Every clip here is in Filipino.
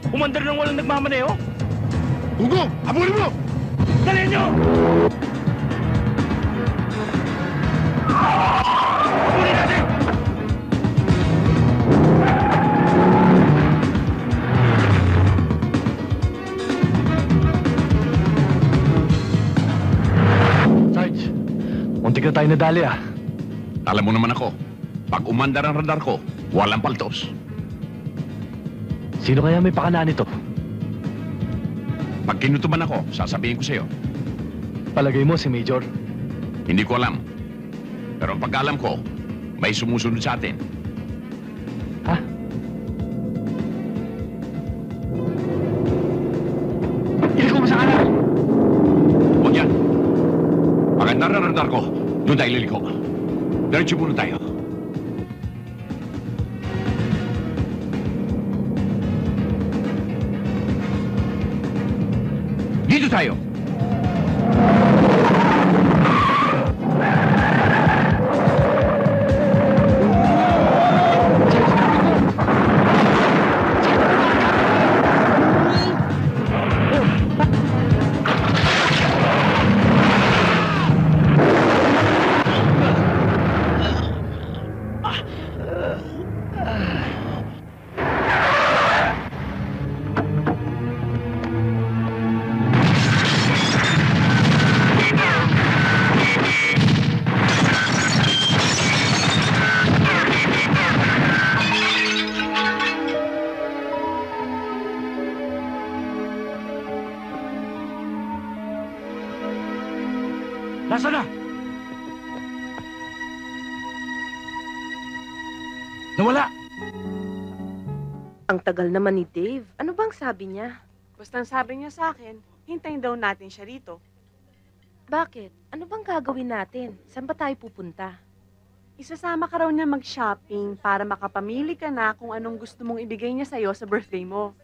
Umandar ng walang nagmamaneho? Hugo! Abulin mo! Dali nyo! Abulin natin! Sarge, muntik na tayo nadali ah. Alam mo naman ako, pag umandar ang radar ko, walang paltos. Sino kaya may pakanaan nito? Pag kinutuban ako, sasabihin ko sa'yo. Palagay mo si Major? Hindi ko alam. Pero ang pagkaalam ko, may sumusunod sa atin. Ha? Iliko mo sa kanan! Huwag yan. Pag andar ang radar ko, doon tayo liliko. Diretso muna tayo. Dito tayo! Nasaan na? Nawala! Ang tagal naman ni Dave. Ano bang sabi niya? Basta ang sabi niya sa akin, hintayin daw natin siya rito. Bakit? Ano bang gagawin natin? Saan ba tayo pupunta? Isasama ka raw niya mag-shopping para makapamili ka na kung anong gusto mong ibigay niya sa'yo sa birthday mo.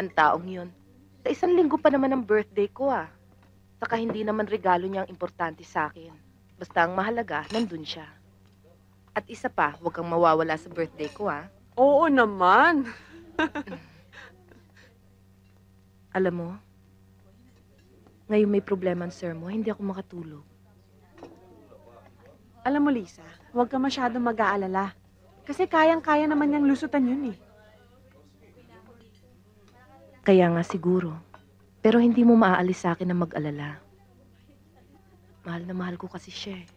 Ang taong yun. Sa 1 linggo pa naman ang birthday ko ah. Saka hindi naman regalo niya ang importante sa akin. Basta ang mahalaga, nandun siya. At isa pa, huwag kang mawawala sa birthday ko ah. Oo naman. Alam mo, ngayon may problema ang sir mo, hindi ako makatulog. Alam mo, Lisa, huwag ka masyadong mag-aalala. Kasi kayang-kaya naman niyang lusutan yun eh. Kaya nga siguro. Pero hindi mo maaalis sa akin na mag-alala. Mahal na mahal ko kasi siya eh.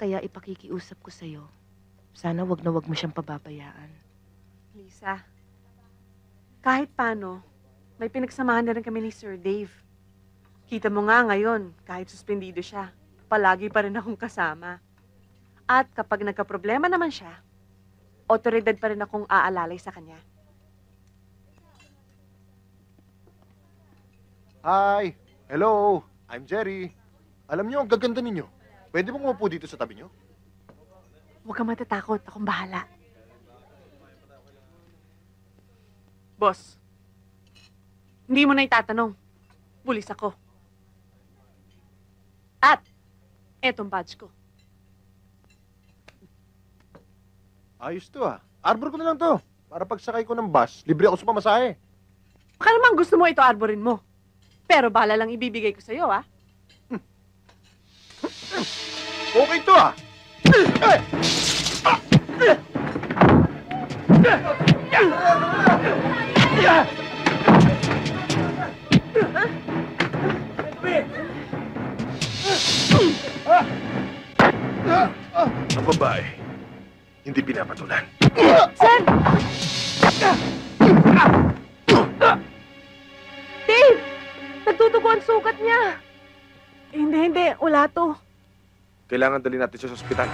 Kaya ipakikiusap ko sa'yo. Sana wag na wag mo siyang pababayaan. Lisa, kahit paano, may pinagsamahan na rin kami ni Sir Dave. Kita mo nga ngayon, kahit suspendido siya, palagi pa rin akong kasama. At kapag nagka-problema naman siya, otoridad pa rin akong aalalay sa kanya. Hi! Hello! I'm Jerry. Alam niyo, ang gaganda ninyo. Pwede bang umupo dito sa tabi niyo? Huwag kang matatakot, akong bahala. Boss, hindi mo na itatanong. Pulis ako. At, etong badge ko. Ayos to ah. Arbor ko na lang to. Para pagsakay ko ng bus, libre ako sa pamasahe. Baka naman gusto mo ito arborin mo. Pero bala lang ibibigay ko sa'yo, ah. Okay to ah! Ang babae, hindi pinapatulan. Sir! Dave! Nagtutugo ang sugat niya. Hindi. Wala to. Kailangan dali natin siya sa ospital.